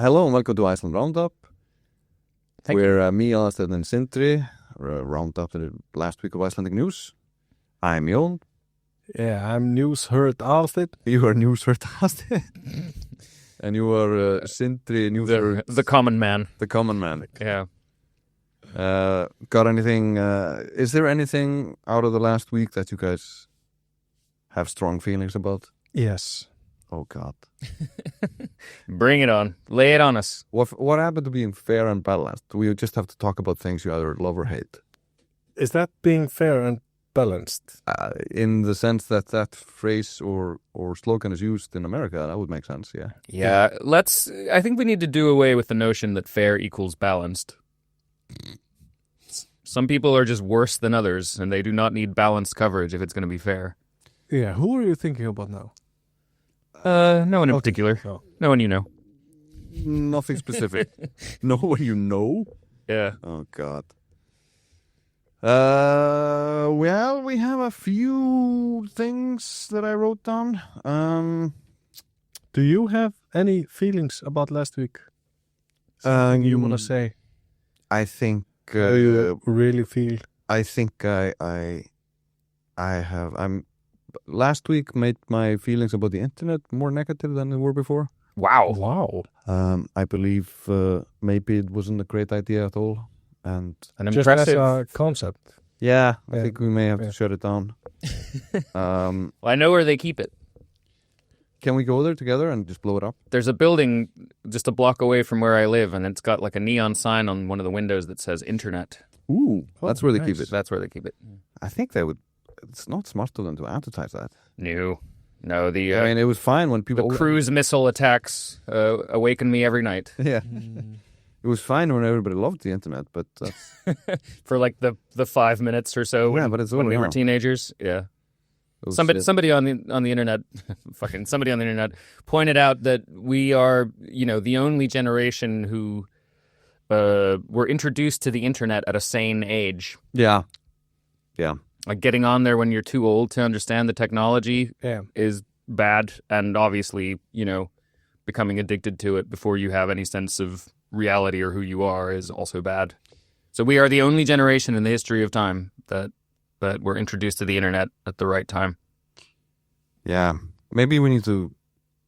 Hello and welcome to Iceland Roundup. We're me, Aðalsteinn, and Sindri. Round up the last week of Icelandic news. I'm Jón. Yeah, I'm news heard Aðalsteinn. You are news heard Aðalsteinn. And you are Sindri, news heard... The common man. The common man. Yeah. Got anything... is there anything out of the last week that you guys have strong feelings about? Yes. Oh, God. Bring it on. Lay it on us. What happened to being fair and balanced? We just have to talk about things you either love or hate. Is that being fair and balanced? In the sense that phrase or slogan is used in America, that would make sense, yeah. Yeah, I think we need to do away with the notion that fair equals balanced. Some people are just worse than others, and they do not need balanced coverage if it's going to be fair. Yeah, who are you thinking about now? No one in particular. Oh. No one you know. Nothing specific. No one you know? Yeah. Oh, God. Well, we have a few things that I wrote down. Do you have any feelings about last week? Something you want to say? I think... Do you really feel? I think I'm... Last week made my feelings about the internet more negative than they were before. Wow. I believe maybe it wasn't a great idea at all. And an just impressive as a concept. Yeah, I think we may have to shut it down. Well, I know where they keep it. Can we go there together and just blow it up? There's a building just a block away from where I live, and it's got like a neon sign on one of the windows that says Internet. Ooh, that's where they keep it. That's where they keep it. I think they would. It's not smart of them to advertise that. No. I mean, it was fine when people... The cruise missile attacks awaken me every night. Yeah. It was fine when everybody loved the internet, but... For like the 5 minutes or so when we were teenagers. Yeah. Somebody on the internet, somebody on the internet pointed out that we are, the only generation who were introduced to the internet at a sane age. Yeah. Yeah. Like getting on there when you're too old to understand the technology is bad, and obviously, becoming addicted to it before you have any sense of reality or who you are is also bad. So we are the only generation in the history of time that were introduced to the internet at the right time. Yeah. Maybe we need to...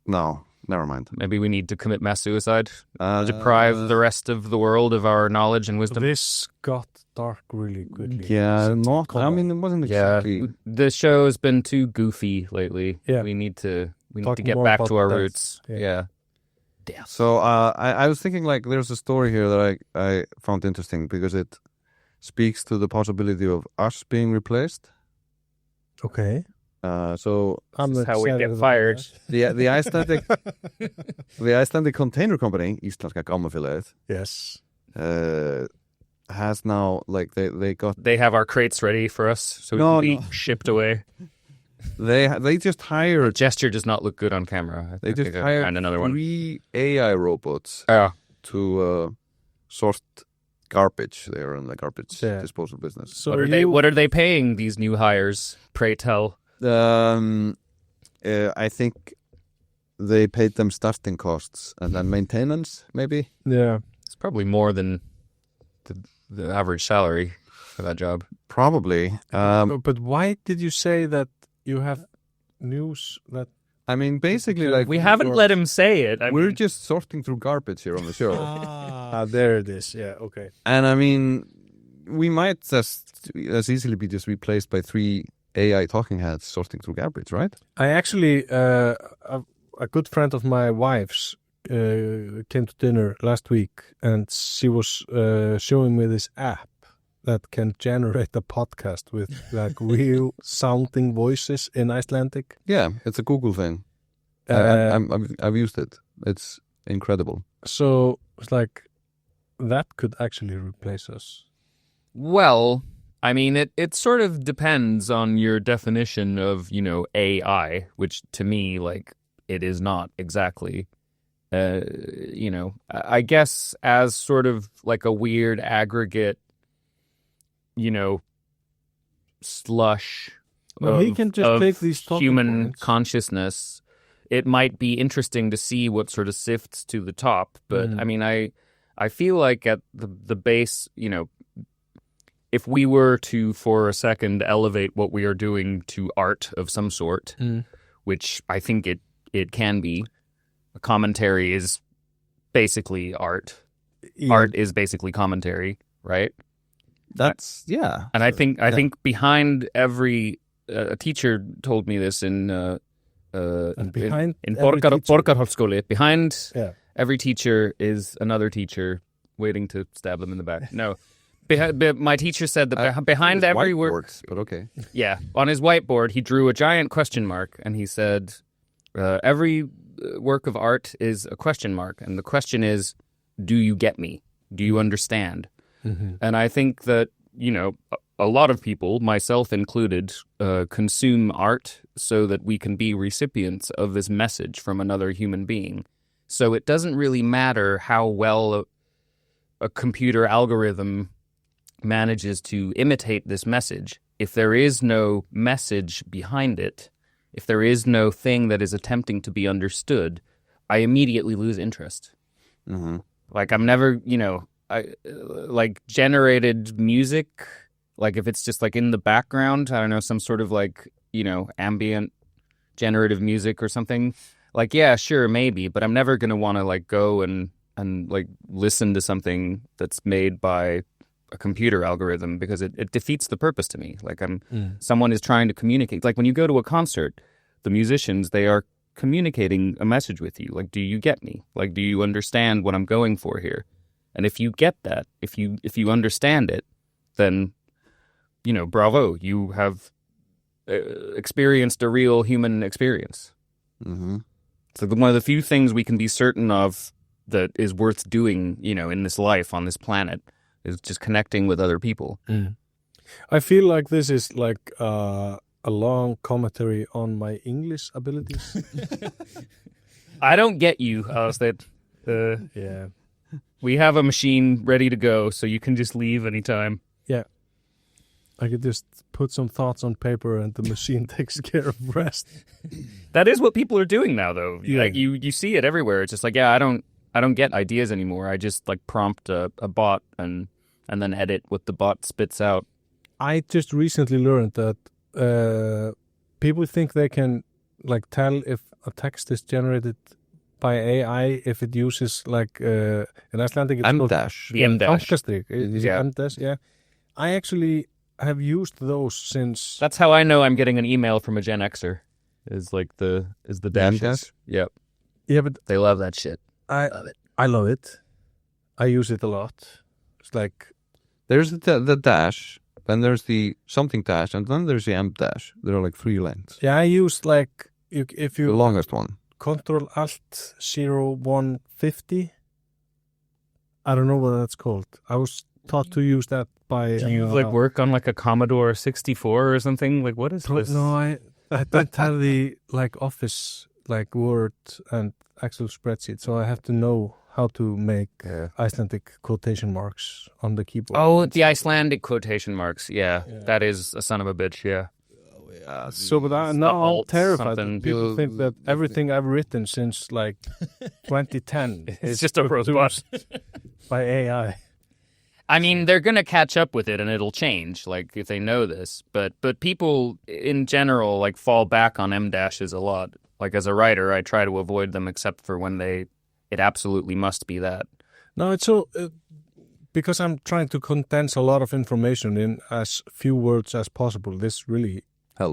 No, never mind. Maybe we need to commit mass suicide, deprive the rest of the world of our knowledge and wisdom. This got dark really quickly. Yeah, it wasn't exactly... The show has been too goofy lately. Yeah. We need to get back to our roots. Yeah. So I was thinking, there's a story here that I found interesting because it speaks to the possibility of us being replaced. Okay. So this is how we get fired. The Icelandic container company, Íslenska Gámafélagið. Yes. Has now they have our crates ready for us, so we can be shipped away. They just hired... The gesture does not look good on camera. They just hired another 3 AI robots to sort garbage. They're in the garbage disposal business. So what are they paying these new hires, pray tell? I think they paid them starting costs and then maintenance, maybe. Yeah. It's probably more than the average salary for that job. Probably. But why did you say that you have news that... I mean, basically, we haven't let him say it. We're just sorting through garbage here on the show. There it is. Yeah, okay. And I mean, we might just as easily be just replaced by 3 AI talking heads sorting through garbage, right? I actually, a good friend of my wife's came to dinner last week, and she was showing me this app that can generate a podcast with real sounding voices in Icelandic. Yeah, it's a Google thing. I've used it. It's incredible. So it's that could actually replace us. Well, I mean, it sort of depends on your definition of, AI, which to me, it is not exactly. I guess as sort of a weird aggregate, slush he can just take these human points. Consciousness. it might be interesting to see what sort of sifts to the top. But I mean, I feel like at the base, if we were to, for a second, elevate what we are doing to art of some sort, which I think it can be, a commentary is basically art. Yeah. Art is basically commentary, right? That's, yeah. And I think behind every... a teacher told me this in Borgarholtsskóli. Behind every teacher is another teacher waiting to stab them in the back. No. My teacher said that behind every word... But okay. Yeah. On his whiteboard, he drew a giant question mark, and he said, every work of art is a question mark, and the question is, do you get me? Do you understand? Mm-hmm. And I think that, a lot of people, myself included, consume art so that we can be recipients of this message from another human being. So it doesn't really matter how well a computer algorithm manages to imitate this message. If there is no message behind it, if there is no thing that is attempting to be understood, I immediately lose interest. Mm-hmm. Like I'm never, like generated music, like if it's just like in the background, I don't know, some sort of like, ambient generative music or something. Like, yeah, sure, maybe, but I'm never going to want to like go and like listen to something that's made by a computer algorithm because it defeats the purpose to me. Like someone is trying to communicate. Like when you go to a concert, the musicians, they are communicating a message with you. Like, do you get me? Like, do you understand what I'm going for here? And if you get that, if you understand it, then, bravo, you have experienced a real human experience. Mm-hmm. So one of the few things we can be certain of that is worth doing, in this life, on this planet, is just connecting with other people. Mm. I feel like this is like a long commentary on my English abilities. I don't get you, Aðalsteinn. Yeah. We have a machine ready to go, so you can just leave anytime. Yeah. I could just put some thoughts on paper and the machine takes care of the rest. That is what people are doing now, though. Yeah. Like you see it everywhere. It's just like, yeah, I don't get ideas anymore. I just like prompt a bot and then edit what the bot spits out. I just recently learned that people think they can like tell if a text is generated by AI if it uses like in Icelandic it's M-dash. The M-dash. Is it M-dash? Yeah. I actually have used those since. That's how I know I'm getting an email from a Gen Xer. Is the dashes. M-dash? Yep. Yeah, but they love that shit. Love it. I love it. I use it a lot. It's like there's the dash, then there's the something dash, and then there's the M-dash. There are like 3 lengths. Yeah, I use like if you the longest one. Control Alt 0150. I don't know what that's called. I was taught to use that by. Do you like work on like a Commodore 64 or something? Like what is this? No, I don't have the like Office like Word and Excel spreadsheet, so I have to know how to make Icelandic quotation marks on the keyboard. Oh, the Icelandic quotation marks. Yeah, that is a son of a bitch. Yeah. So, but I'm terrified. People think that everything I've written since like 2010 is just a robot by AI. I mean, they're going to catch up with it and it'll change, like, if they know this. But people, in general, like, fall back on M-dashes a lot. Like, as a writer, I try to avoid them except for when it absolutely must be that. No, it's so... because I'm trying to condense a lot of information in as few words as possible, this really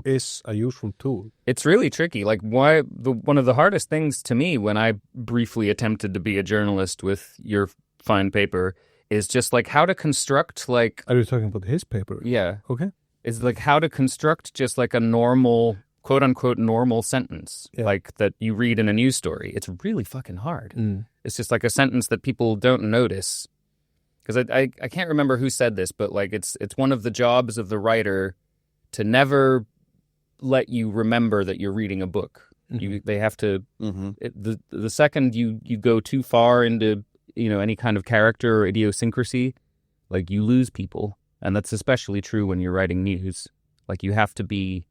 is a useful tool. It's really tricky. Like, one of the hardest things to me when I briefly attempted to be a journalist with your fine paper is just like how to construct like... Are you talking about his paper? Yeah. Okay. Is like how to construct just like a normal, quote unquote, normal sentence, like that you read in a news story. It's really fucking hard. Mm. It's just like a sentence that people don't notice. Because I can't remember who said this, but like it's one of the jobs of the writer to never let you remember that you're reading a book. Mm-hmm. They have to... Mm-hmm. The second you go too far into... any kind of character or idiosyncrasy, like you lose people. And that's especially true when you're writing news. Like you have to be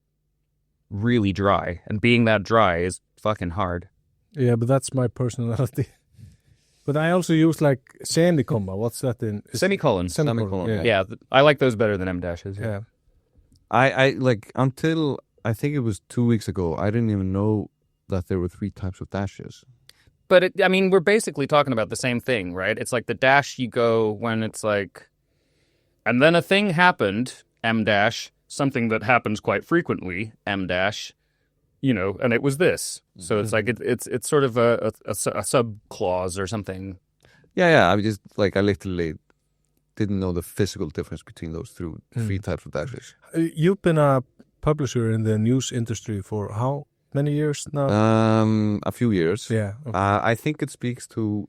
really dry. And being that dry is fucking hard. Yeah, but that's my personality. But I also use like semi-comma. What's that in? Semicolons. Semicolon. Yeah, I like those better than M-dashes. Yeah. I like until I think it was 2 weeks ago, I didn't even know that there were 3 types of dashes. But we're basically talking about the same thing, right? It's like the dash you go when it's like, and then a thing happened, M-dash, something that happens quite frequently, M-dash, and it was this. So it's like it's sort of a sub-clause or something. Yeah. I literally didn't know the physical difference between those 3 types of dashes. You've been a publisher in the news industry for how many years now? A few years. Yeah. Okay. I think it speaks to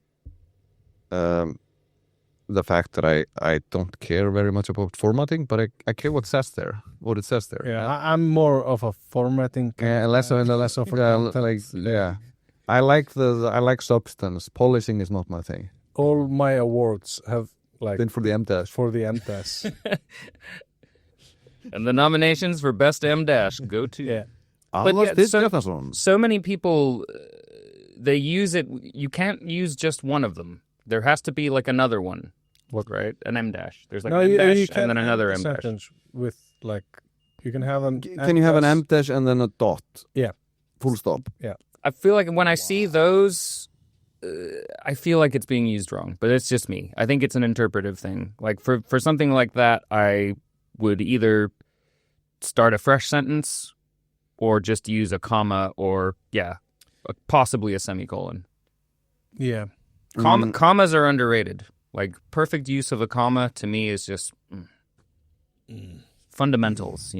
the fact that I don't care very much about formatting, but I care what it says there. Yeah, I'm more of a formatting. Less of yeah. I like substance. Polishing is not my thing. All my awards have Been for the M-dash. For the M-dash. And the nominations for best M-dash go to Kjartansson. So many people they use it. You can't use just one of them. There has to be like another one. What, right? An M-dash. There's like an M-dash and then another M-dash. With like, you can have an Can you have an M-dash and then a dot? Yeah. Full stop. Yeah. I feel like when I see those, I feel like it's being used wrong. But it's just me. I think it's an interpretive thing. Like for something like that, I would either start a fresh sentence or just use a comma or, possibly a semicolon. Yeah. Commas are underrated. Like, perfect use of a comma, to me, is just fundamentals,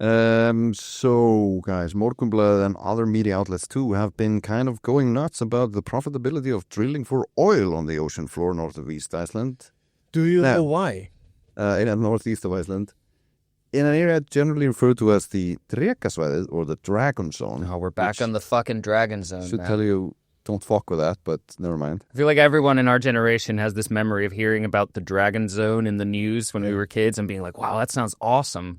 So, guys, Morgunblaðið and other media outlets, too, have been kind of going nuts about the profitability of drilling for oil on the ocean floor north of East Iceland. Do you know why? In the northeast of Iceland. In an area generally referred to as the Drekasvæðið, or the Dragon Zone. Oh, we're back on the fucking Dragon Zone, Should tell you, don't fuck with that, but never mind. I feel like everyone in our generation has this memory of hearing about the Dragon Zone in the news when we were kids and being like, wow, that sounds awesome.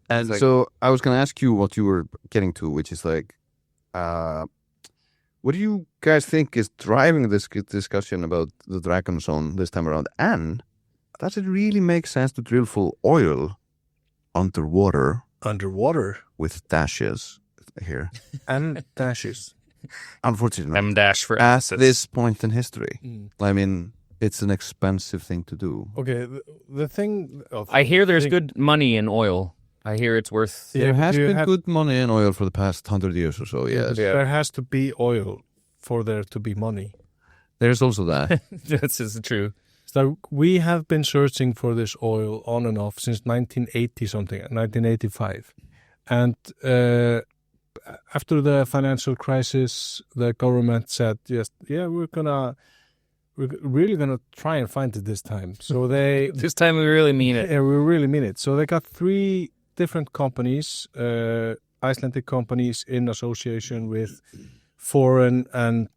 And so I was going to ask you what you were getting to, which is like, what do you guys think is driving this discussion about the Dragon Zone this time around? And does it really make sense to drill for oil underwater? Underwater? With dashes here. And dashes. Unfortunately. M-dash for at this point in history. I mean, it's an expensive thing to do. Okay, the thing... I hear there's good money in oil. I hear it's worth... There has been good money in oil for the past 100 years or so, yes. There has to be oil for there to be money. There's also that. This is true. So we have been searching for this oil on and off since 1980-something, 1985. And after the financial crisis, the government said, we're really gonna try and find it this time. So they... This time we really mean it. Yeah, we really mean it. So they got 3 different companies, Icelandic companies in association with foreign and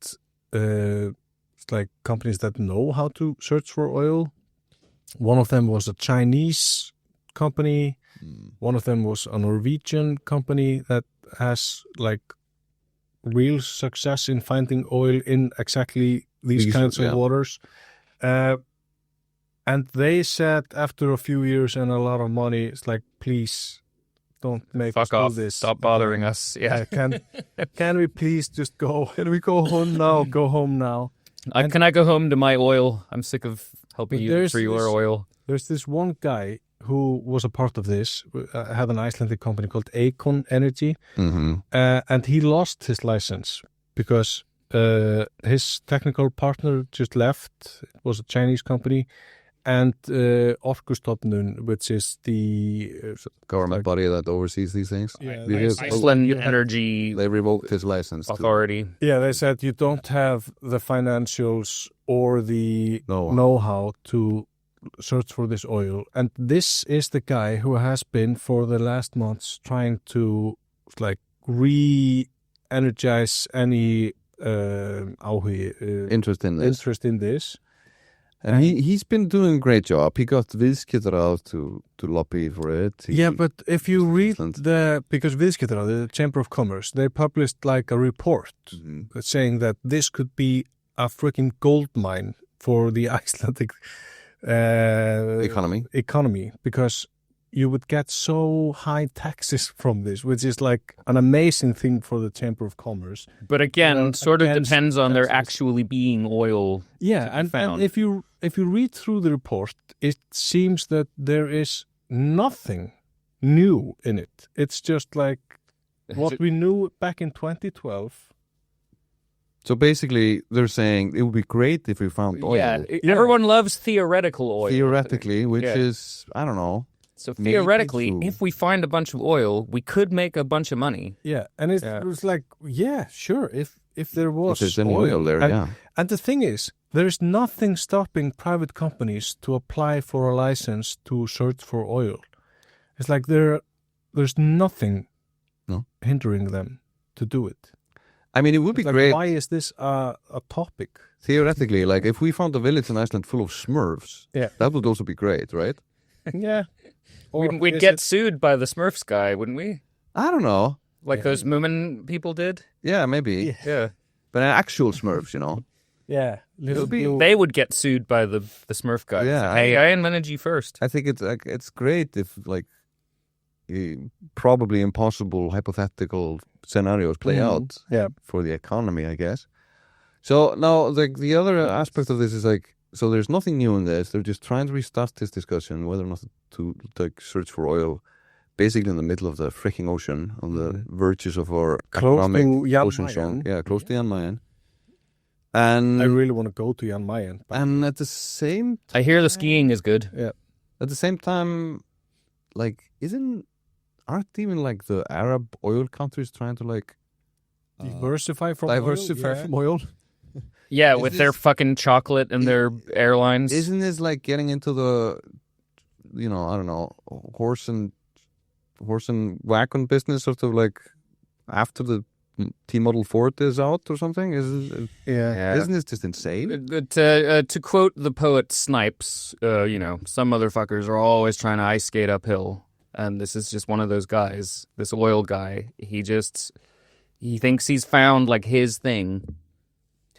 like companies that know how to search for oil. One of them was a Chinese company. One of them was a Norwegian company that has like real success in finding oil in exactly these kinds of waters. And they said after a few years and a lot of money, it's like, please don't make us do this. Stop bothering us. Yeah. Can we please just go? Can we go home now? Go home now. Can I go home to my oil? I'm sick of helping you for your oil. There's this one guy who was a part of this, had an Icelandic company called Econ Energy, and he lost his license because his technical partner just left. It was a Chinese company, and Orkustofnun, which is the government body that oversees these things. Yeah, Iceland Energy. They revoked his license. Authority. Yeah, they said you don't have the financials or the know-how to search for this oil. And this is the guy who has been for the last months trying to like re-energize any interest in this. And he's been doing a great job. He got Viðskiptaráð to lobby for it. But if you read because Viðskiptaráð, the Chamber of Commerce, they published like a report saying that this could be a freaking gold mine for the Icelandic economy because you would get so high taxes from this, which is like an amazing thing for the Chamber of Commerce. But again, sort of depends on there actually being oil. Yeah, and if you read through the report, it seems that there is nothing new in it. It's just like what we knew back in 2012. So basically, they're saying it would be great if we found oil. Yeah, everyone loves theoretical oil. Theoretically, which is, I don't know. So theoretically, if we find a bunch of oil, we could make a bunch of money. Yeah, and it was like, sure, if there was there's any oil there, And the thing is, there's nothing stopping private companies to apply for a license to search for oil. It's like there's nothing hindering them to do it. I mean, it would be great. Why is this a topic? Theoretically, like if we found a village in Iceland full of Smurfs, that would also be great, right? Yeah. We'd get sued by the Smurfs guy, wouldn't we? I don't know. Like those Moomin people did? Yeah, maybe. Yeah. But actual Smurfs, Yeah. They would get sued by the Smurf guy. Yeah. Hey, I invented you first. I think it's great if like probably impossible hypothetical scenarios play out for the economy, I guess. So now the other aspect of this is like, so there's nothing new in this. They're just trying to restart this discussion whether or not to like search for oil, basically in the middle of the freaking ocean, on the verges of our economic ocean zone. Yeah, close to Jan Mayen. And I really want to go to Jan Mayen. And at the same time, I hear the skiing is good. Yeah. At the same time, like, aren't even like the Arab oil countries trying to like diversify from oil? Yeah, with their fucking chocolate and their airlines. Isn't this like getting into the, I don't know, horse and wagon business, sort of like after the T-Model Ford is out or something? Isn't this just insane? To quote the poet Snipes, some motherfuckers are always trying to ice skate uphill. And this is just one of those guys, this oil guy. He thinks he's found like his thing.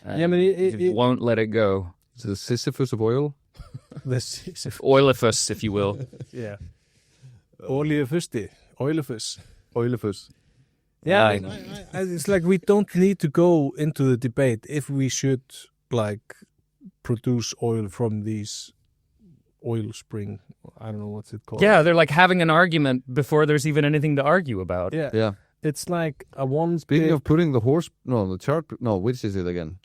Yeah, but he won't let it go. It's the Sisyphus of oil? The Sisyphus. Oilifus, if you will. Yeah. Oilifus. Yeah. It's like we don't need to go into the debate if we should like produce oil from these oil spring. I don't know what's it called. Yeah, they're like having an argument before there's even anything to argue about. Yeah. It's like a one. Speaking of putting which is it again?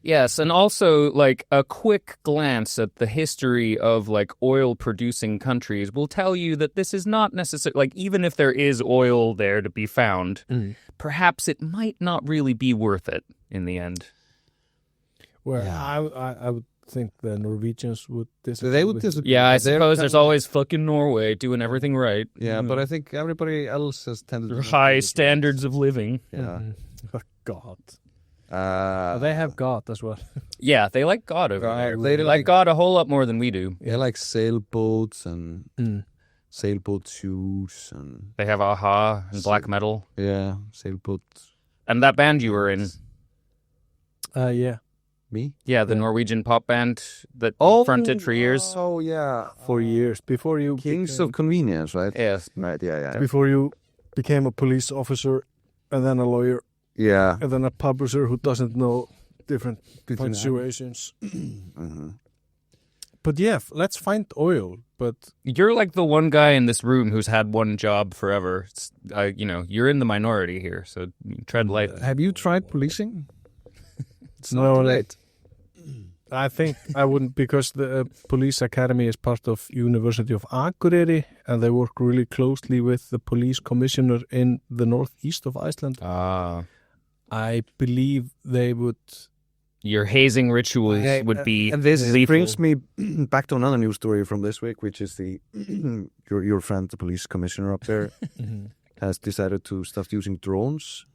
Yes, and also like a quick glance at the history of like oil producing countries will tell you that this is not necessarily like, even if there is oil there to be found, perhaps it might not really be worth it in the end. Well, I would think the Norwegians would disagree. They would disagree. Yeah, I suppose there's always fucking Norway doing everything right. Yeah, but I think everybody else has tended to high standards of living. Yeah. God. They have God as well. Yeah, they like God over there. They like God a whole lot more than we do. They like sailboats and sailboat shoes. And they have Aha and black metal. Yeah, sailboats. And that band you were in. Yeah. Me? Yeah, the Norwegian pop band that fronted for years. Oh, yeah. For years. Before you Kings of Convenience, right? Yes. Right, yeah. Before you became a police officer and then a lawyer. Yeah. And then a publisher who doesn't know different punctuations. But yeah, let's find oil. But you're like the one guy in this room who's had one job forever. You're in the minority here, so tread lightly. Have you tried policing? It's not too late. I think I wouldn't, because the police academy is part of University of Akureyri, and they work really closely with the police commissioner in the northeast of Iceland. I believe they would. Your hazing rituals would be. And this lethal. brings me back to another news story from this week, which is your friend, the police commissioner up there, has decided to start using drones.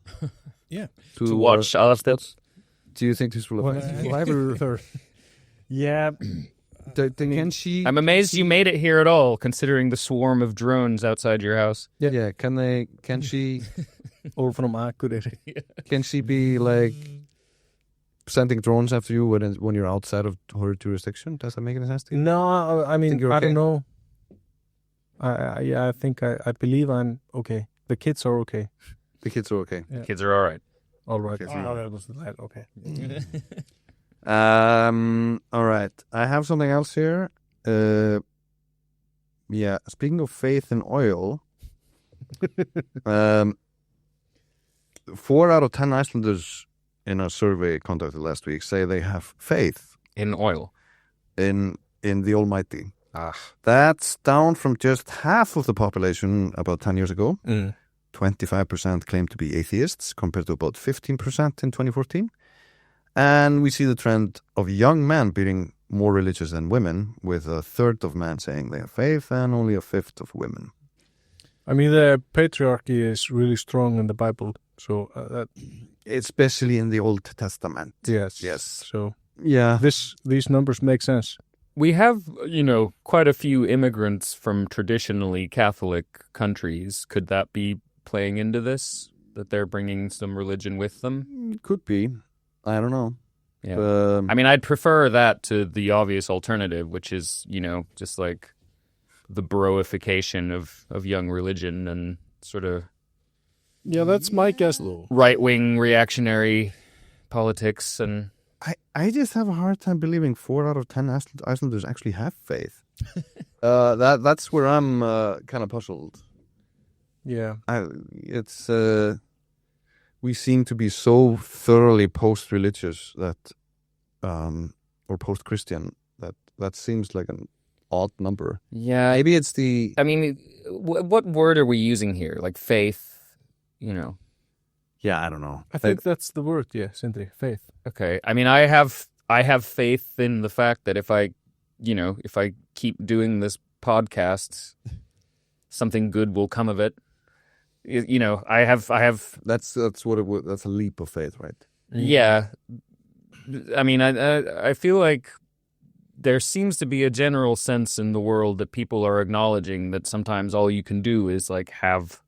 Yeah. To watch Aðalsteinn. Do you think this will affect Yeah, Can she? I'm amazed you made it here at all, considering the swarm of drones outside your house. Yeah. Can she? Or from Akureyri. Can she be like sending drones after you when you're outside of her jurisdiction? Does that make any sense to you? No, I mean, okay? I don't know. I think I believe I'm okay. The kids are okay. The kids are okay. Yeah. Kids are all right. All right. Okay. All right. I have something else here. Speaking of faith in oil, 4 out of 10 Icelanders in a survey conducted last week say they have faith in oil, in the Almighty. That's down from just half of the population about 10 years ago. 25% claim to be atheists, compared to about 15% in 2014. And we see the trend of young men being more religious than women, with a third of men saying they have faith and only a fifth of women. I mean, the patriarchy is really strong in the Bible, so that... Especially in the Old Testament. Yes. So, yeah, these numbers make sense. We have, quite a few immigrants from traditionally Catholic countries. Could that be playing into this, that they're bringing some religion with them? It could be. I don't know. Yeah. I mean, I'd prefer that to the obvious alternative, which is, just like the broification of young religion and sort of... Yeah, that's my guess. Right-wing reactionary politics. And I just have a hard time believing 4 out of 10 Icelanders actually have faith. That's where I'm kind of puzzled. Yeah. We seem to be so thoroughly post-religious that, or post-Christian, that seems like an odd number. Yeah. Maybe it's the... I mean, what word are we using here? Like faith, Yeah, I don't know. I think that's the word, Sindri, faith. Okay. I mean, I have faith in the fact that if I keep doing this podcast, something good will come of it. I have. That's what it would. That's a leap of faith, right? Yeah. I mean, I feel like there seems to be a general sense in the world that people are acknowledging that sometimes all you can do is like have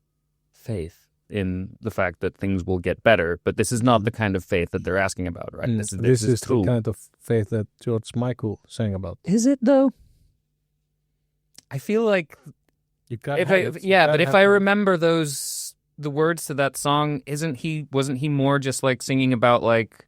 faith in the fact that things will get better. But this is not the kind of faith that they're asking about, right? This is the kind of faith that George Michael sang about. Is it though? I feel like if I remember the words to that song, wasn't he more just like singing about like,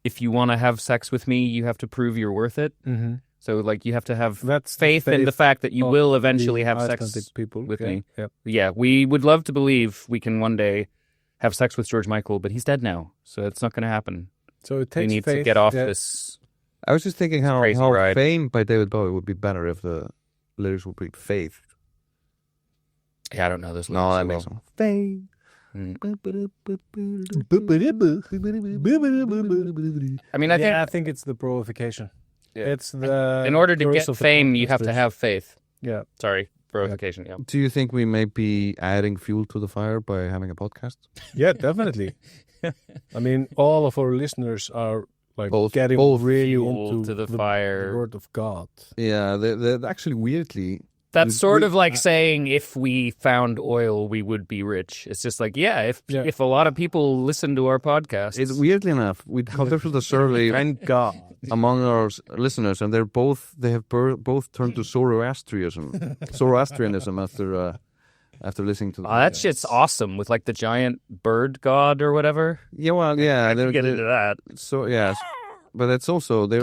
if you want to have sex with me, you have to prove you're worth it. Mm-hmm. So like you have to have faith in the fact that you will eventually have sex with me. Yep. Yeah, we would love to believe we can one day have sex with George Michael, but he's dead now, so it's not going to happen. So it takes we need faith to get off this. I was just thinking how ride. Fame by David Bowie would be better if the lyrics would be faith. Yeah, I don't know this. No, that makes sense. Fame. I mean, I think it's the broification. Yeah. It's the in order to get fame, you have to have faith. Yeah. Sorry, broification. Yeah. Do you think we may be adding fuel to the fire by having a podcast? Yeah, definitely. I mean, all of our listeners are like getting both really fuel into to the fire. Word of God. Yeah, they're actually weirdly. That's sort of like saying if we found oil, we would be rich. It's just like, if a lot of people listen to our podcast. It's weirdly enough, we conducted a survey among our listeners, and they have both turned to Zoroastrianism after listening to that shit's awesome with like the giant bird god or whatever. Yeah, well, yeah, I can get into that. So yeah, but they're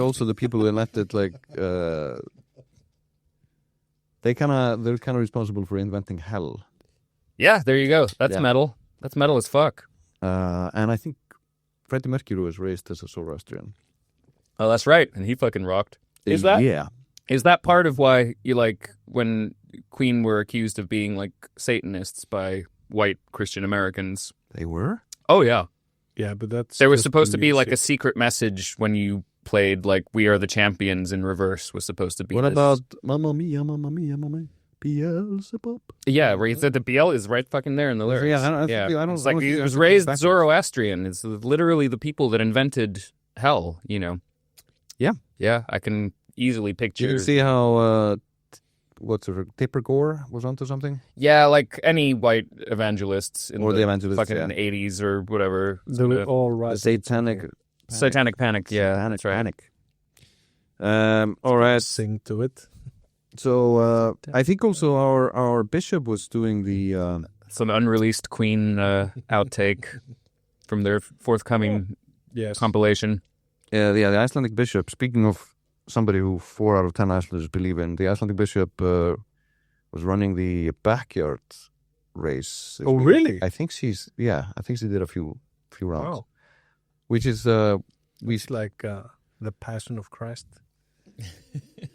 also the people who invented like. They're kind of responsible for inventing hell. Yeah, there you go. That's metal. That's metal as fuck. And I think Freddie Mercury was raised as a Zoroastrian. Oh, that's right. And he fucking rocked. Is that part of why you like when Queen were accused of being like Satanists by white Christian Americans? They were? Oh, yeah. Yeah, but there was supposed to be like a secret message when you played like "We Are the Champions" in reverse was supposed to be. What about Mamma Mia, Mamma Mia, Mamma Beelzebub? Yeah, where the Beel is right fucking there in the lyrics. Yeah, I don't. It's like he was raised Zoroastrian. It's literally the people that invented hell. Yeah. Yeah, I can easily picture. You see how Tipper Gore was onto something? Yeah, like any white evangelists in the evangelists, fucking 80s or whatever. They were all right. Satanic Panic, yeah, that's right. Panic. All right. Sing to it. So I think also our bishop was doing the some unreleased Queen outtake from their forthcoming compilation. Yeah, the Icelandic bishop. Speaking of somebody who 4 out of 10 Icelanders believe in, the Icelandic bishop was running the backyard race. Oh, really? I think she did a few rounds. Wow. Which is it's like the Passion of Christ.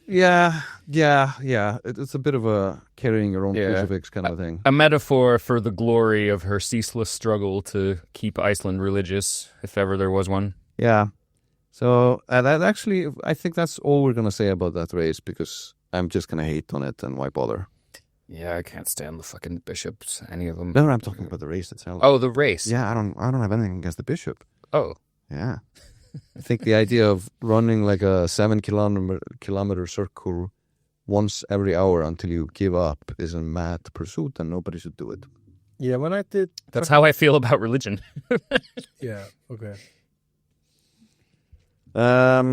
Yeah. It's a bit of a carrying your own crucifix kind of thing. A metaphor for the glory of her ceaseless struggle to keep Iceland religious, if ever there was one. Yeah. So that actually, I think that's all we're going to say about that race, because I'm just going to hate on it, and why bother? Yeah, I can't stand the fucking bishops, any of them. No, I'm talking about the race itself. Oh, the race. Yeah, I don't have anything against the bishop. Oh. Yeah. I think the idea of running like a 7-kilometer circle once every hour until you give up is a mad pursuit, and nobody should do it. Yeah, when I did... That's how I feel about religion. Yeah, okay. A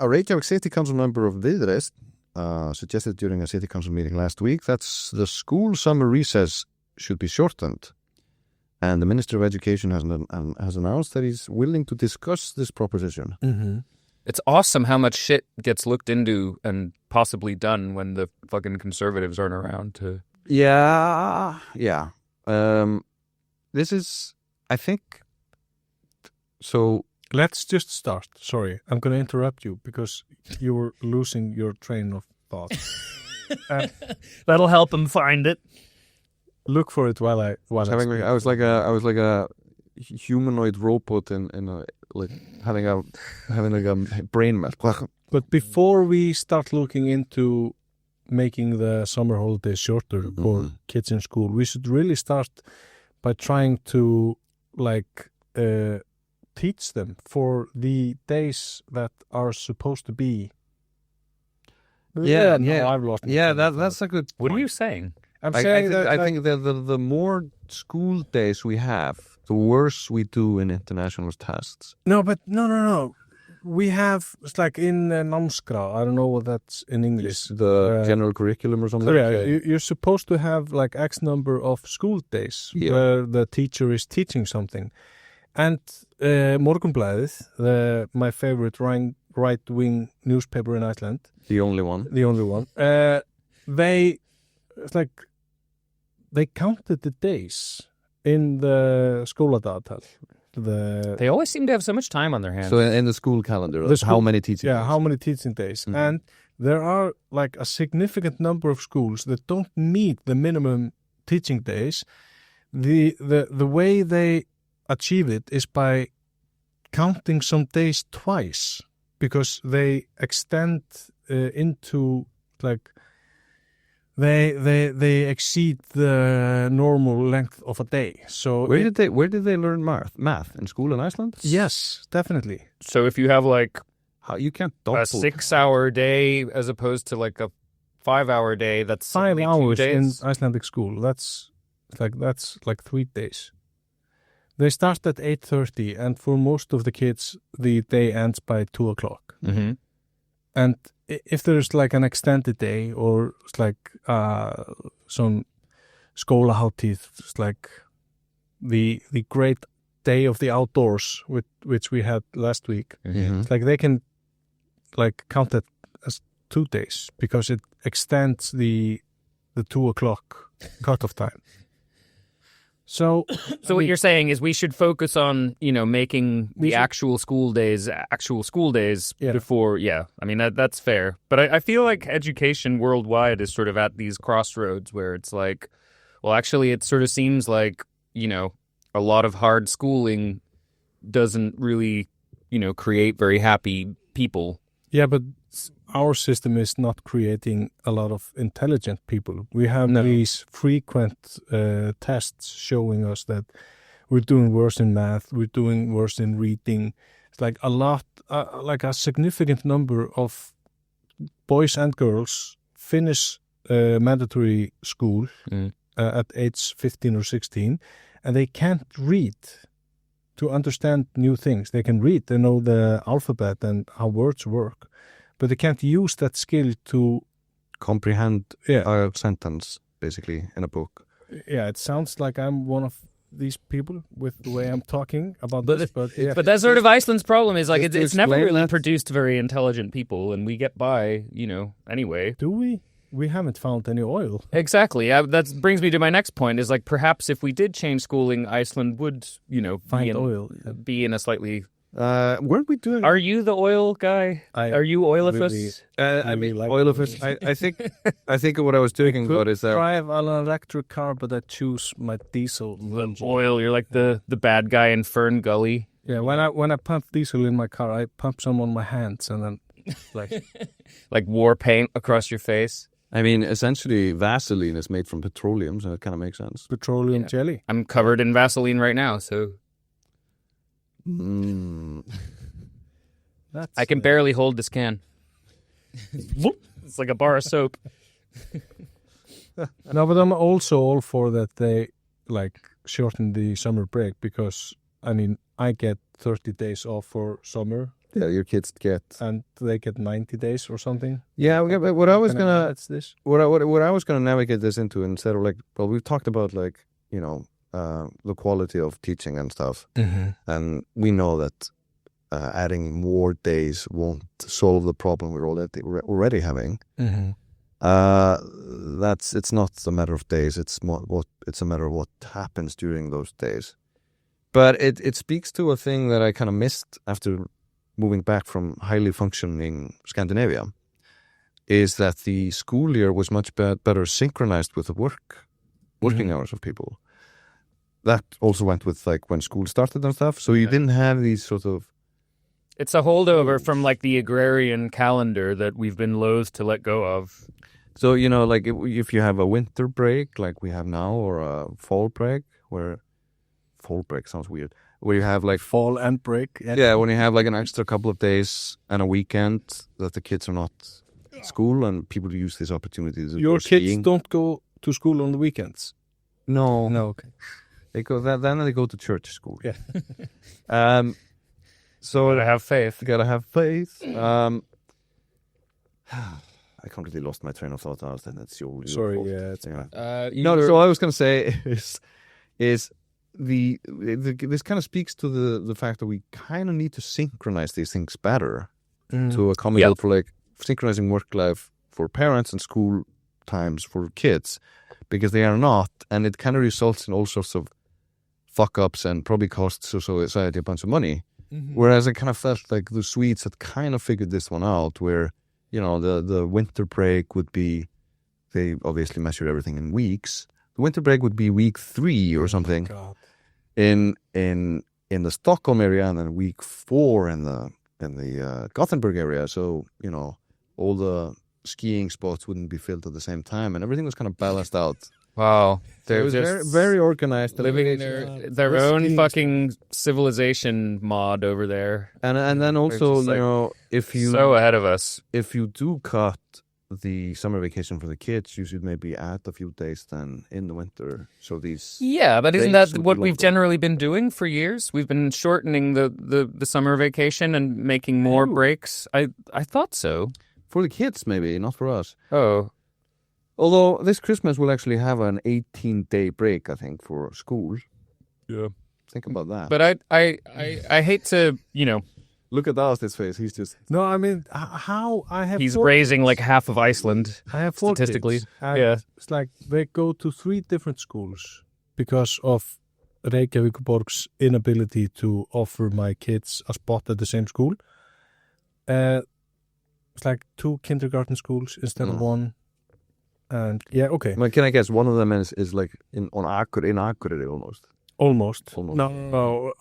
Reykjavík City Council member of Viðreisn suggested during a City Council meeting last week that the school summer recess should be shortened. And the Minister of Education has announced that he's willing to discuss this proposition. Mm-hmm. It's awesome how much shit gets looked into and possibly done when the fucking conservatives aren't around to... Yeah. This is, I think... So... Let's just start. Sorry, I'm going to interrupt you because you were losing your train of thought. That'll help him find it. Look for it while I was like a humanoid robot in a, like having a brain melt. But before we start looking into making the summer holidays shorter for kids in school, we should really start by trying to teach them for the days that are supposed to be. I've lost. Yeah, that's a good point. What are you saying? I'm saying I think the more school days we have, the worse we do in international tests. No. We have, it's like in námskrá, I don't know what that's in English. It's the general curriculum or something. So you're supposed to have like X number of school days where the teacher is teaching something. And Morgunblaðið, my favorite right-wing newspaper in Iceland. The only one. They counted the days in the skóladagatal. They always seem to have so much time on their hands. So in the school calendar, how many teaching days? Yeah, how many teaching days. Mm-hmm. And there are like a significant number of schools that don't meet the minimum teaching days. The way they achieve it is by counting some days twice, because they extend into like they exceed the normal length of a day. So where did they learn math in school in Iceland? Yes, definitely. So if you have like you can't a 6-hour day as opposed to like a 5-hour day, that's 5 hours in Icelandic school. That's like 3 days. They start at 8:30, and for most of the kids, the day ends by 2 o'clock. Mm-hmm. And if there's like an extended day, or it's like some skólahátíð, it's like the great day of the outdoors, which we had last week. Mm-hmm. It's like they can like count it as 2 days because it extends the 2 o'clock cutoff time. So what you're saying is we should focus on, making the actual school days before. Yeah, I mean, that's fair. But I feel like education worldwide is sort of at these crossroads where it's like, well, actually, it sort of seems like, a lot of hard schooling doesn't really, create very happy people. Yeah, but our system is not creating a lot of intelligent people. We have these frequent tests showing us that we're doing worse in math, we're doing worse in reading, it's like a lot, like a significant number of boys and girls finish mandatory school at age 15 or 16, and they can't read to understand new things. They can read, they know the alphabet and how words work, but they can't use that skill to comprehend a sentence, basically, in a book. Yeah, it sounds like I'm one of these people with the way I'm talking about this, but that's sort of Iceland's problem is like it's never really produced very intelligent people, and we get by, anyway. Do we? We haven't found any oil. Exactly. That brings me to my next point is like perhaps if we did change schooling, Iceland would, find oil. Be in a slightly... weren't we doing... Are you the oil guy? Are you oilifus? I mean, like oilifus. I think what I was talking about is that... I drive an electric car, but I choose my diesel. Oil, you're like the bad guy in Fern Gully. Yeah, when I pump diesel in my car, I pump some on my hands and then like war paint across your face. I mean, essentially, Vaseline is made from petroleum, so it kind of makes sense. Petroleum jelly. I'm covered in Vaseline right now, so... I can barely hold this can. It's like a bar of soap. No, but I'm also all for that they, shorten the summer break because, I get 30 days off for summer. Yeah, your kids get, and they get 90 days or something. Yeah, what I was gonna navigate this into instead of we've talked about the quality of teaching and stuff, and we know that adding more days won't solve the problem we're already having. It's not a matter of days; it's a matter of what happens during those days. But it speaks to a thing that I kind of missed after moving back from highly functioning Scandinavia, is that the school year was much better synchronized with the working hours of people. That also went with when school started and stuff. So you didn't have these sort of... It's a holdover from the agrarian calendar that we've been loath to let go of. So, if you have a winter break like we have now, or a fall break, fall break sounds weird. Where you have fall and break. Yeah, when you have an extra couple of days and a weekend that the kids are not at school, and people use these opportunities. Your kids don't go to school on the weekends? No. Okay. They go then they go to church school. Yeah. So gotta have faith. You gotta have faith. I completely lost my train of thought. That's your sorry. fault. Yeah. So I was gonna say is this kind of speaks to the fact that we kind of need to synchronize these things better to accommodate for synchronizing work life for parents and school times for kids, because they are not, and it kind of results in all sorts of fuck ups and probably costs society a bunch of money. Whereas I kind of felt like the Swedes had kind of figured this one out, where the winter break would be, they obviously measure everything in weeks. The winter break would be week 3 or something in the Stockholm area, and then week 4 in the Gothenburg area. So all the skiing spots wouldn't be filled at the same time, and everything was kind of balanced out. Wow, they're just very, very organized, living in their own fucking civilization mod over there. And then also, if you so ahead of us, if you do cut the summer vacation for the kids, you should maybe add a few days then in the winter. So these but isn't that what we've generally been doing for years? We've been shortening the summer vacation and making more breaks. I thought so. For the kids, maybe, not for us. Oh. Although this Christmas we'll actually have an 18-day break, I think, for school. Yeah. Think about that. But I hate to, Look at Aðalsteinn's face. He's just... No, I mean, how I have... He's raising half of Iceland, I have 4 statistically. Kids. It's they go to 3 different schools because of Reykjavík inability to offer my kids a spot at the same school. It's 2 kindergarten schools instead of 1. And okay. Well, can I guess one of them is in Akureyri almost? Almost. No.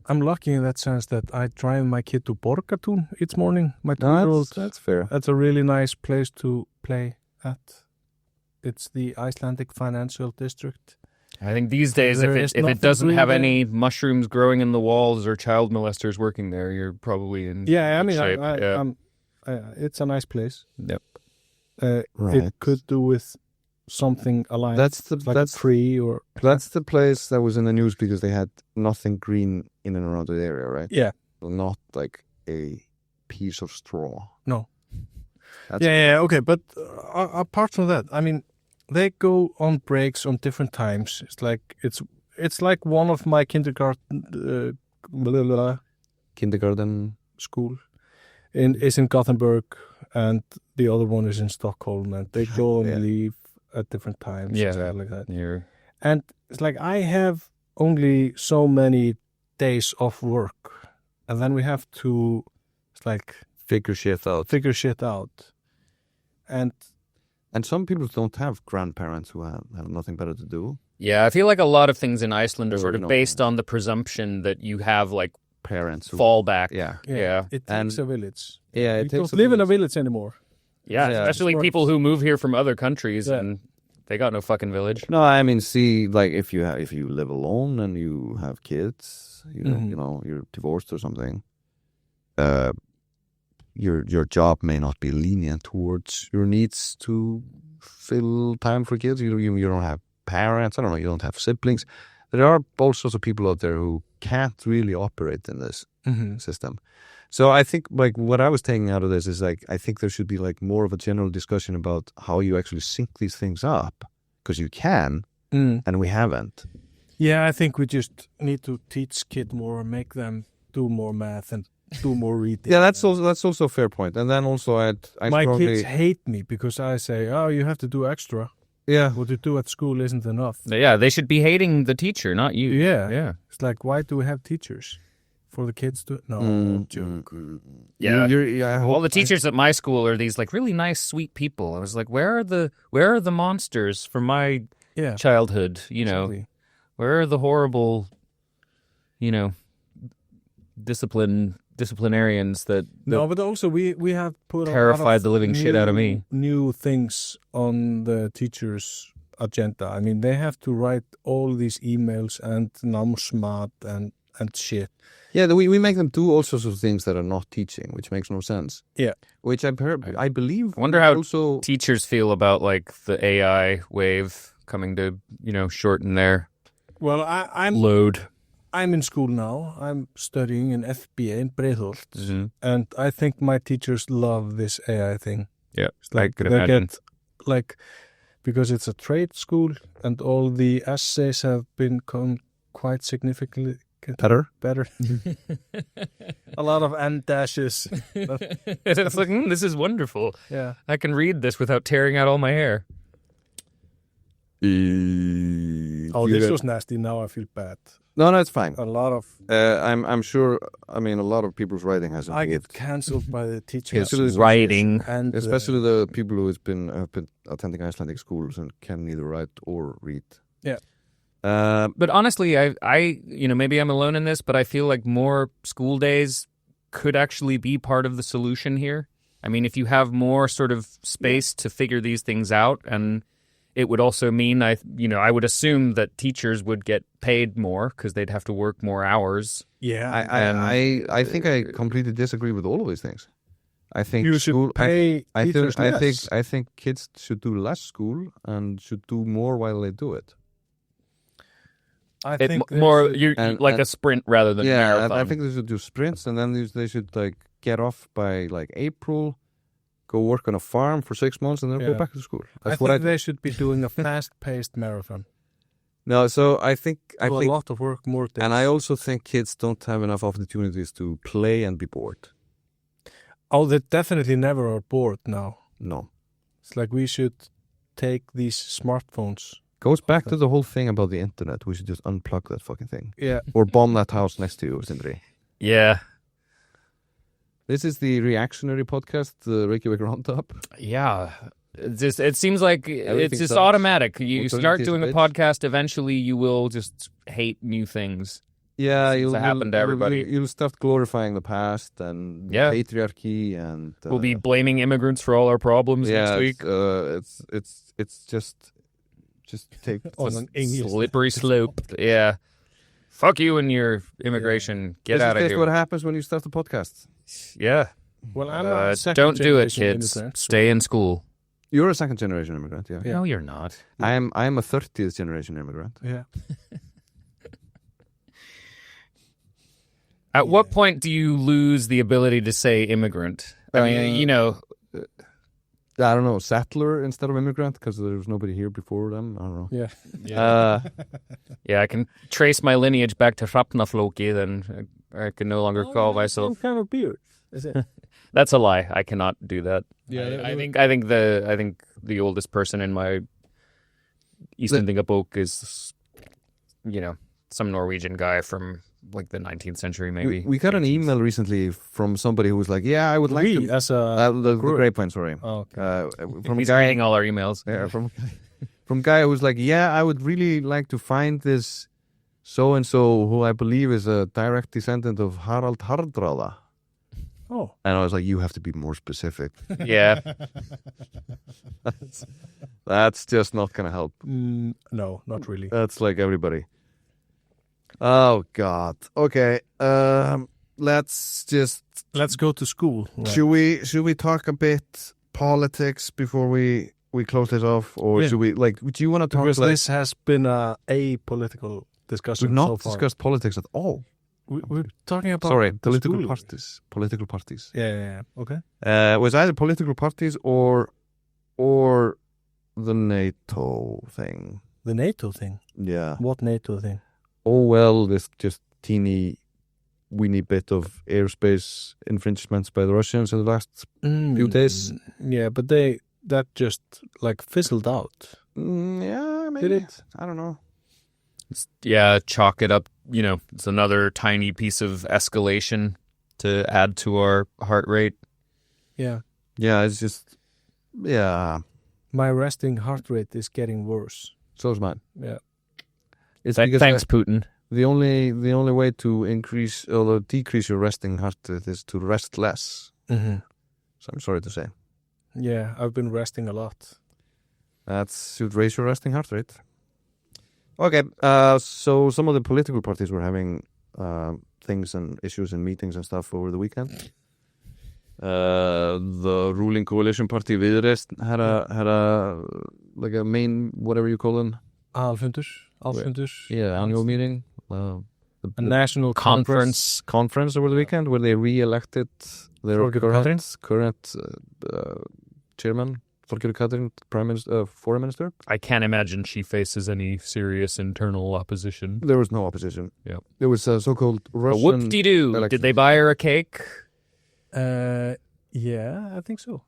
I'm lucky in that sense that I drive my kid to Borgartún each morning. My 2-year-old. That's fair. That's a really nice place to play at. It's the Icelandic financial district. I think these days, if it doesn't have any mushrooms growing in the walls or child molesters working there, you're probably in shape. It's a nice place. Yep. Right. It could do with something aligned. That's the place that was in the news because they had nothing green in and around the area, right? Yeah. Not like a piece of straw. No. Okay, but apart from that, I mean, they go on breaks on different times. It's like one of my kindergarten school is in Gothenburg, and the other one is in Stockholm, and they go and leave at different times. Yeah, like that. Yeah. And it's like I have only so many days off work, and then we have to figure shit out. And some people don't have grandparents who have nothing better to do. Yeah, I feel like a lot of things in Iceland are sort of based on the presumption that you have like parents fallback. Yeah. It takes a village. Yeah, you don't live in a village anymore. Yeah, especially people who move here from other countries and they got no fucking village. No, I mean, see, like if you live alone and you have kids, you know, you're divorced or something. Your job may not be lenient towards your needs to fill time for kids. You don't have parents. I don't know. You don't have siblings. There are all sorts of people out there who can't really operate in this system. So I think like what I was taking out of this is like I think there should be like more of a general discussion about how you actually sync these things up, because you can and we haven't. Yeah, I think we just need to teach kids more, make them do more math and do more reading. Yeah, that's also a fair point. And then also my kids hate me because I say, "Oh, you have to do extra." Yeah, what you do at school isn't enough. Yeah, they should be hating the teacher, not you. Yeah. It's like, why do we have teachers? For the kids to joke. Yeah, all the teachers at my school are these like really nice, sweet people. I was like, where are the monsters from my childhood? You know, exactly. Where are the horrible, disciplinarians that no, but also we have put terrified the living shit out of me. New things on the teachers' agenda. I mean, they have to write all these emails and námsmat and shit. Yeah, we make them do all sorts of things that are not teaching, which makes no sense. Yeah, which I believe. I wonder how teachers feel about like the AI wave coming to shorten their I'm load. I'm in school now. I'm studying in FBA in Breiðholt, and I think my teachers love this AI thing. Yeah, I could imagine. Because it's a trade school, and all the essays have become quite significantly better. A lot of and dashes. It's like, this is wonderful. Yeah, I can read this without tearing out all my hair. This was nasty. Now I feel bad. No, it's fine. A lot of I'm sure. I mean, a lot of people's writing has. I get cancelled by the teachers. Writing, and especially the people who have been attending Icelandic schools and can neither write or read. Yeah. But honestly, I maybe I'm alone in this, but I feel like more school days could actually be part of the solution here. I mean, if you have more sort of space to figure these things out, and it would also mean I would assume that teachers would get paid more because they'd have to work more hours. Yeah, I think I completely disagree with all of these things. I think you should pay teachers less. I think kids should do less school and should do more while they do it. I think more a sprint rather than marathon. I think they should do sprints, and then they should like get off by like April, go work on a farm for 6 months, and then go back to school. That's I think they should be doing a fast-paced marathon. No, so I think a lot of work, more days. And I also think kids don't have enough opportunities to play and be bored. Oh, they definitely never are bored now. No, it's like we should take these smartphones. Goes back to the whole thing about the internet. We should just unplug that fucking thing. Yeah. Or bomb that house next to you, Sindri. Yeah. This is the reactionary podcast, the Reykjavík Roundup. Yeah. It seems like it's just automatic. You start doing a podcast, eventually you will just hate new things. Yeah, it'll happen to everybody. You'll start glorifying the past and patriarchy, and we'll be blaming immigrants for all our problems next week. It's just Just take on an English slippery slope. Yeah. Fuck you and your immigration. Get out of here. This is what happens when you start the podcast. Yeah. Well, I'm not don't do it, kids. Stay in school. You're a second generation immigrant, yeah. No, you're not. I am a 30th generation immigrant. Yeah. At what point do you lose the ability to say immigrant? I mean, you know, I don't know, settler instead of immigrant because there was nobody here before them. I don't know. Yeah. Yeah, I can trace my lineage back to Hrafnaflóki, then I can no longer call myself. Some kind of beard, is it? That's a lie. I cannot do that. Yeah, I think the oldest person in my Icelandic book is, you know, some Norwegian guy from like the 19th century, maybe. We got an email recently from somebody who was like, "Yeah, I would like to." As the Grapevine, sorry. Oh, okay. From He's reading all our emails. Yeah, from a guy who was like, "Yeah, I would really like to find this so and so who I believe is a direct descendant of Harald Hardrada." Oh, and I was like, "You have to be more specific." Yeah, that's just not gonna help. No, not really. That's like everybody. Oh God. Okay. Let's go to school. Right. Should we talk a bit politics before we close this off, or should we do you want to talk? Because this has been a political discussion. We've not so far. discussed politics at all. We're talking about political parties. Political parties. Yeah. Okay. It was either political parties or the NATO thing. The NATO thing. Yeah. What NATO thing? Oh well, this just teeny weeny bit of airspace infringements by the Russians in the last few days. Yeah, but that just like fizzled out. Yeah, maybe. Did it? I don't know. Chalk it up. You know, it's another tiny piece of escalation to add to our heart rate. Yeah. Yeah, it's just, My resting heart rate is getting worse. So is mine. Yeah. It's Thanks, Putin. The only way to increase or decrease your resting heart rate is to rest less. Mm-hmm. So I'm sorry to say. Yeah, I've been resting a lot. That should raise your resting heart rate. Okay, so some of the political parties were having things and issues and meetings and stuff over the weekend. The ruling coalition party Viðreisn had a like a main, whatever you call them, Aðalfundur. Yeah, annual meeting. A national conference over the weekend where they re-elected their current chairman, Þorgerður Katrín, Prime Minister, Foreign Minister. I can't imagine she faces any serious internal opposition. There was no opposition. Yeah, there was a so-called Russian. Whoop-de-doo! Election. Did they buy her a cake? Yeah, I think so.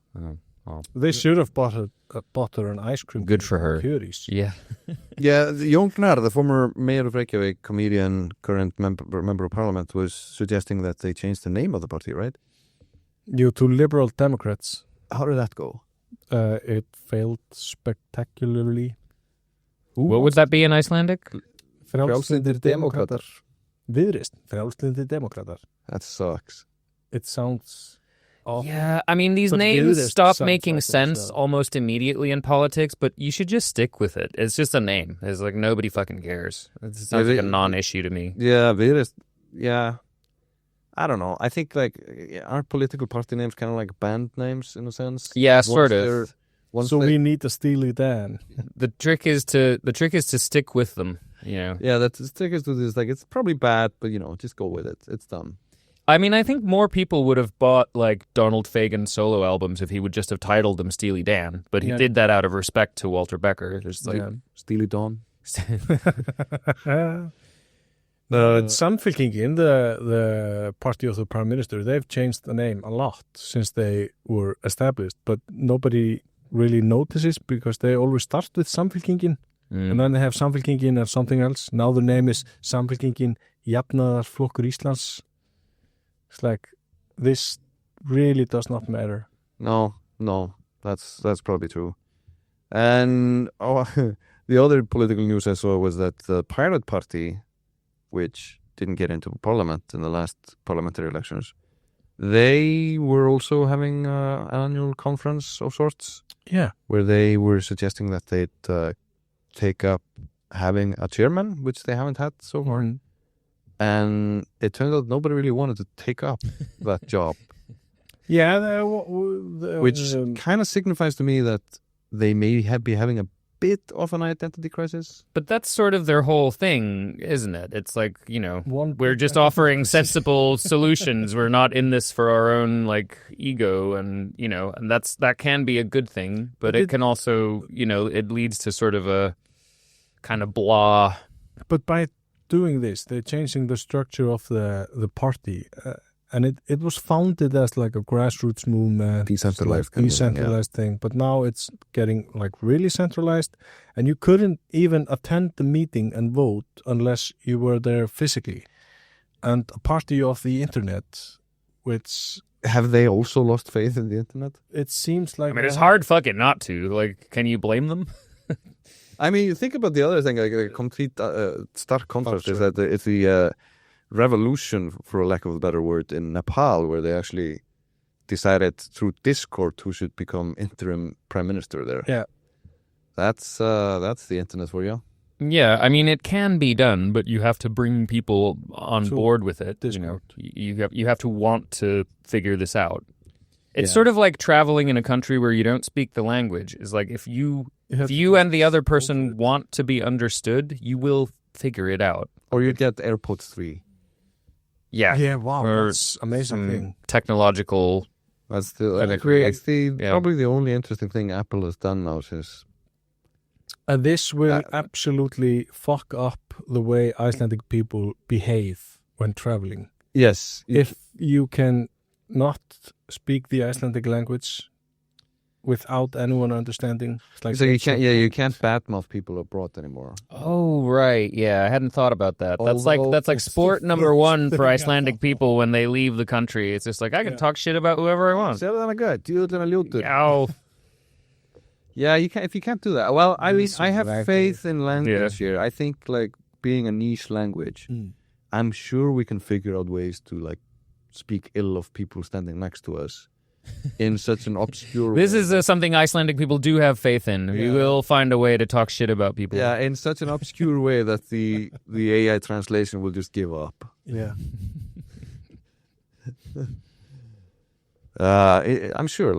Oh. They should have bought her an ice cream. Good for her. Cuties. Yeah. Yeah, Jón Trausti, the former mayor of Reykjavík, comedian, current member of parliament, was suggesting that they change the name of the party, right? To Liberal Democrats. How did that go? It failed spectacularly. What would that be in Icelandic? Frjálslyndir Demókratar. Viðreisn. Frjálslyndir Demókratar. That sucks. It sounds awful. Yeah, I mean, these But names Viðreisn stop sounds making like sense almost immediately in politics, but you should just stick with it. It's just a name. It's like nobody fucking cares. It sounds like a non-issue to me. Yeah, Viðreisn. Yeah. I don't know. I think aren't political party names kind of like band names in a sense? Yeah, sort of. We need to Steely Dan. The trick is to stick with them. You know. Yeah, the trick is to this. Like, it's probably bad, but just go with it. It's dumb. I mean, I think more people would have bought like Donald Fagen solo albums if he would just have titled them Steely Dan, but he did that out of respect to Walter Becker. There's like Steely Dawn. Samfylkingin, the party of the Prime Minister, they've changed the name a lot since they were established, but nobody really notices because they always start with Samfylkingin and then they have Samfylkingin and something else. Now the name is Samfylkingin Jafnaðarflokkur Íslands. It's like, this really does not matter. No, that's probably true. And the other political news I saw was that the Pirate Party, which didn't get into parliament in the last parliamentary elections, they were also having an annual conference of sorts. Yeah. Where they were suggesting that they'd take up having a chairman, which they haven't had so far. Mm-hmm. And it turns out nobody really wanted to take up that job. Yeah, which kind of signifies to me that they may be having a bit of an identity crisis. But that's sort of their whole thing, isn't it? It's like, we're just offering sensible solutions. We're not in this for our own ego, and and that can be a good thing, but it can also, it leads to sort of a kind of blah. But by doing this, they're changing the structure of the party. And it was founded as a grassroots movement, decentralized thing. But now it's getting really centralized, and you couldn't even attend the meeting and vote unless you were there physically. And a party of the internet, which have they also lost faith in the internet? It seems like it's hard fucking not to. Can you blame them? I mean, you think about the other thing, a complete stark contrast is that it's the revolution, for a lack of a better word, in Nepal, where they actually decided through Discord who should become interim prime minister there. Yeah, that's the internet for you. Yeah, I mean, it can be done, but you have to bring people on board with it. Discord. You have to want to figure this out. It's sort of like traveling in a country where you don't speak the language. It's like if you and the other person want to be understood, you will figure it out. Or you get AirPods 3. Yeah. Yeah, wow, that's amazing thing. Technological. That's probably the only interesting thing Apple has done now since. This will absolutely fuck up the way Icelandic people behave when traveling. Yes. If you can not speak the Icelandic language without anyone understanding. So you can't badmouth people abroad anymore. Oh, right. Yeah, I hadn't thought about that. That's like sport number one for Icelandic people when they leave the country. It's just I can talk shit about whoever I want. Yeah, you can't if you can't do that. Well, I mean, I have faith in language here. I think being a niche language, I'm sure we can figure out ways to speak ill of people standing next to us. In such an obscure This way. is something Icelandic people do have faith in. We will find a way to talk shit about people. Yeah, in such an obscure way that the AI translation will just give up. Yeah. I'm sure,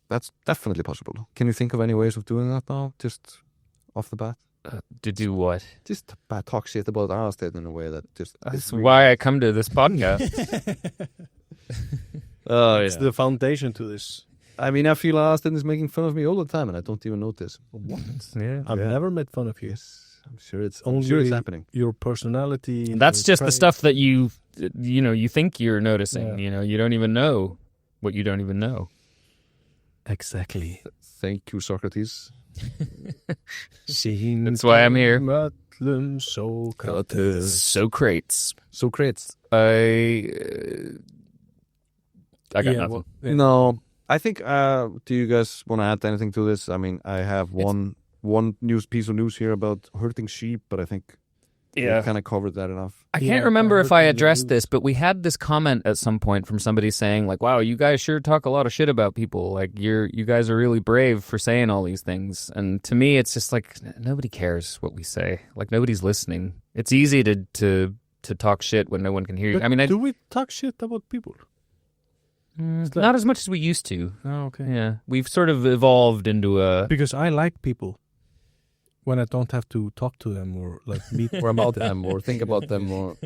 that's definitely possible. Can you think of any ways of doing that now, just off the bat? To do what? Just talk shit about Aðalsteinn in a way that just... That's why I come to this podcast. It's the foundation to this. I mean, I feel Aðalsteinn is making fun of me all the time, and I don't even notice. What? Yeah, I've never made fun of you. Yes, I'm sure it's happening. Your personality. That's just the stuff that you think you're noticing. Yeah. You don't even know what you don't even know. Exactly. Thank you, Socrates. That's why I'm here. Socrates. I got nothing. No, I think. Do you guys want to add anything to this? I mean, I have one piece of news here about hurting sheep, but I think we kind of covered that enough. I can't remember if I addressed this, but we had this comment at some point from somebody saying "Wow, you guys sure talk a lot of shit about people. You guys are really brave for saying all these things." And to me, it's just nobody cares what we say. Nobody's listening. It's easy to talk shit when no one can hear you. But I mean, do we talk shit about people? Not as much as we used to. Oh, okay. Yeah, we've sort of evolved into a... Because I like people when I don't have to talk to them or meet or about them or think about them or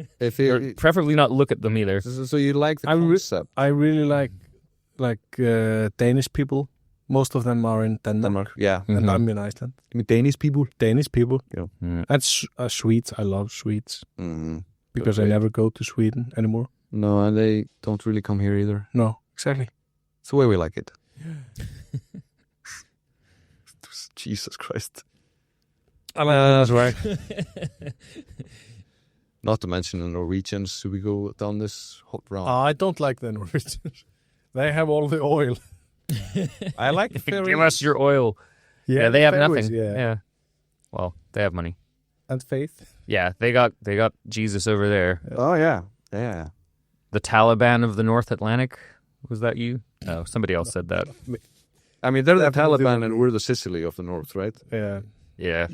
preferably not look at them either. So you like the concept? I really like Danish people. Most of them are in Denmark. Yeah, and I'm in Iceland. You mean Danish people? Danish people. Yeah. And Swedes. I love Swedes because I never go to Sweden anymore. No, and they don't really come here either. No, exactly. It's the way we like it. Jesus Christ. That's right. Not to mention the Norwegians. Should we go down this hot round? I don't like the Norwegians. They have all the oil. I like the ferries. Give us your oil. Yeah, they have ferries, nothing. Yeah. Well, they have money. And faith. Yeah, they got Jesus over there. Oh, yeah. Yeah. The Taliban of the North Atlantic. Was that you? No, somebody else said that. I mean, they're the Taliban and we're the Sicily of the North, right? Yeah. Yeah.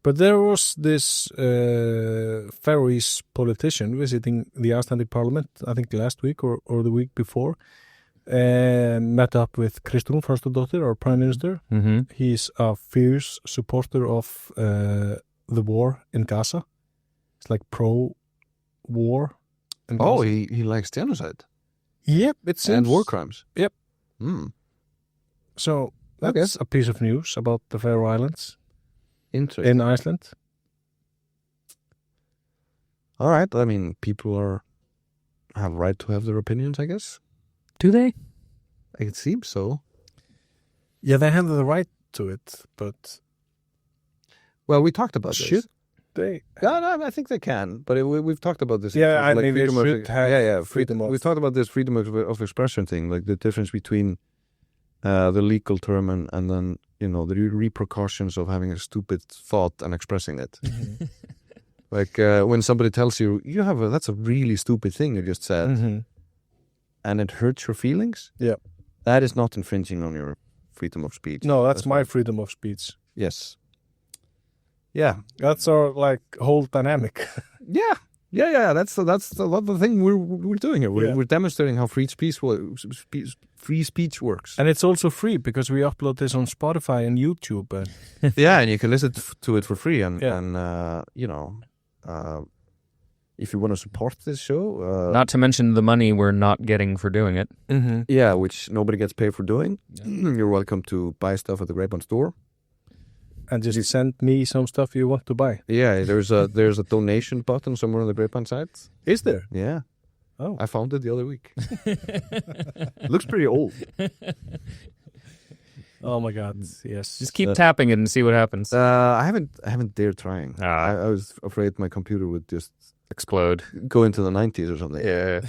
But there was this Faroese politician visiting the Icelandic Parliament, I think last week or the week before, met up with Kristrún Frostadóttir, our Prime Minister. Mm-hmm. He's a fierce supporter of the war in Gaza. It's like pro-war. Oh, he likes genocide. Yep, it seems. And war crimes. Yep. So that's a piece of news about the Faroe Islands. Interesting. In Iceland. All right. I mean, people have right to have their opinions, I guess. Do they? It seems so. Yeah, they have the right to it, but... Well, we talked about this. Should they? Yeah, I think they can, but we've talked about this. Yeah, I mean, they should have freedom of... We've talked about this freedom of expression thing, like the difference between the legal term and then, you know, the repercussions of having a stupid thought and expressing it. Mm-hmm. Like when somebody tells you, that's a really stupid thing you just said, mm-hmm. and it hurts your feelings. Yeah, that is not infringing on your freedom of speech. No, that's my freedom of speech. Yes. Yeah, that's our whole dynamic. Yeah. That's the thing we're doing here. We're demonstrating how free speech works, and it's also free because we upload this on Spotify and YouTube. Yeah, and you can listen to it for free. And you know, if you want to support this show, not to mention the money we're not getting for doing it. Mm-hmm. Yeah, which nobody gets paid for doing. Yeah. You're welcome to buy stuff at the Grapevine store. And just send me some stuff you want to buy. Yeah, there's a donation button somewhere on the Grapevine site. Is there? Yeah. Oh, I found it the other week. Looks pretty old. Oh my God! Yes. Just keep tapping it and see what happens. I haven't dared trying. I was afraid my computer would just explode, go into the 90s or something. Yeah.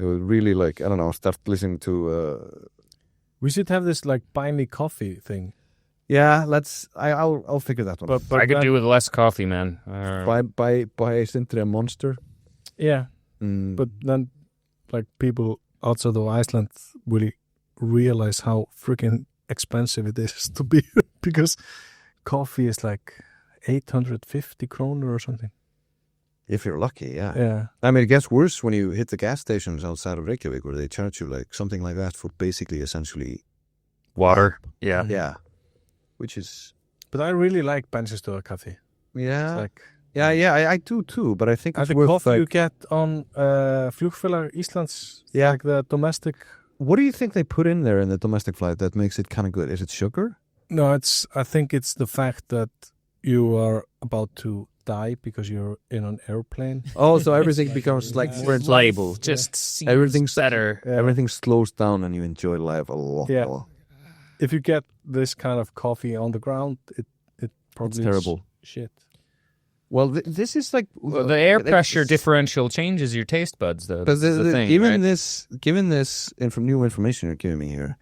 It would really I don't know, start listening to. We should have this buy me coffee thing. Yeah, I'll figure that one. But I could do with less coffee, man. Buy Sindri a monster. Yeah, but then people outside of Iceland will realize how freaking expensive it is to be because coffee is 850 kroner or something. If you're lucky, yeah. Yeah. I mean, it gets worse when you hit the gas stations outside of Reykjavík where they charge you something like that for basically essentially water. Yeah. Yeah. Which is... But I really like bensinstöðar coffee. Yeah. I do too, but I think it's worth... The coffee you get on Flugfélag Íslands, the domestic... What do you think they put in there in the domestic flight that makes it kind of good? Is it sugar? No, I think it's the fact that you are about to die because you're in an airplane. Oh, so everything becomes more label. Just seems everything's better. Yeah. Everything slows down and you enjoy life a lot more. If you get this kind of coffee on the ground, it probably it's terrible. Shit. Well, this is the air pressure differential changes your taste buds, though. That's the thing, given this new information you're giving me here,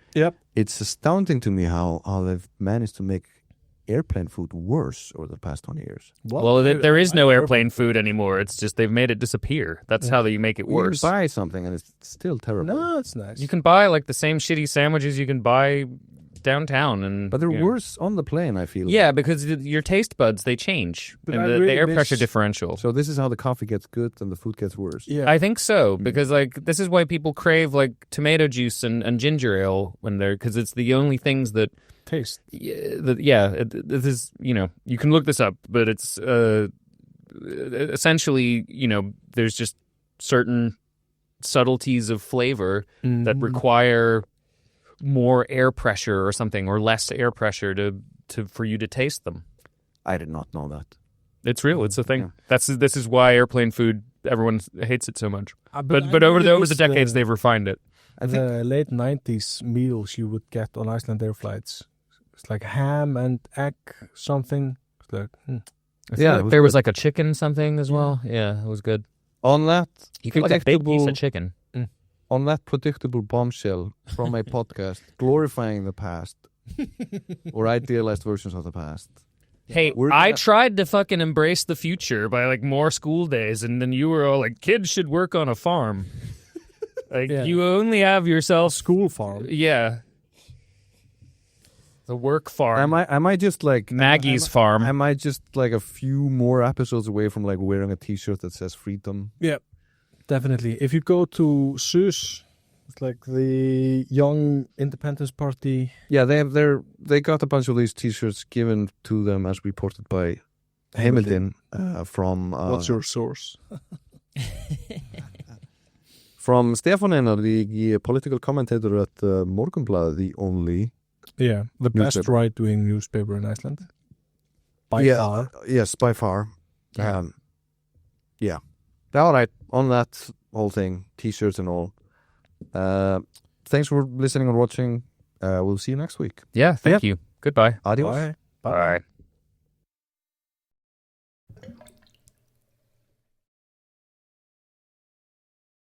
it's astounding to me how they've managed to make airplane food worse over the past 20 years. Well, there is no airplane food anymore. It's just they've made it disappear. That's how you make it worse. You can buy something and it's still terrible. No, it's nice. You can buy the same shitty sandwiches you can buy downtown, but they're worse on the plane, I feel. Yeah, because your taste buds, they change. But and the air pressure differential. So this is how the coffee gets good and the food gets worse. Yeah, I think so, because this is why people crave tomato juice and ginger ale when because it's the only things that taste. This is, you can look this up, but it's essentially, there's just certain subtleties of flavor that require more air pressure or something, or less air pressure for you to taste them. I did not know that. It's real. It's a thing. Yeah. This is why airplane food, everyone hates it so much. But over the decades, they've refined it. I think the late 90s meals you would get on Iceland Air flights, it's ham and egg something. It's there was a chicken something as well. Yeah, it was good. On that, you could a big piece of chicken. On that predictable bombshell from a podcast glorifying the past or idealized versions of the past. Hey, I tried to fucking embrace the future by more school days, and then you were all kids should work on a farm. You only have yourself school farm. Yeah. The work farm. Am I just like Maggie's farm? Am I just like a few more episodes away from like wearing a T-shirt that says freedom? Yeah, definitely. If you go to SUS, it's like the Young Independence Party. Yeah, they got a bunch of these T-shirts given to them as reported by Heimildin from. What's your source? From Stefán Einar, the political commentator at Morgunblaðið, the only. Yeah, the best right-wing newspaper in Iceland. By far. Yes, by far. Yeah. All right, on that whole thing, T-shirts and all. Thanks for listening and watching. We'll see you next week. Yeah, thank you. Goodbye. Adios. Bye. Bye.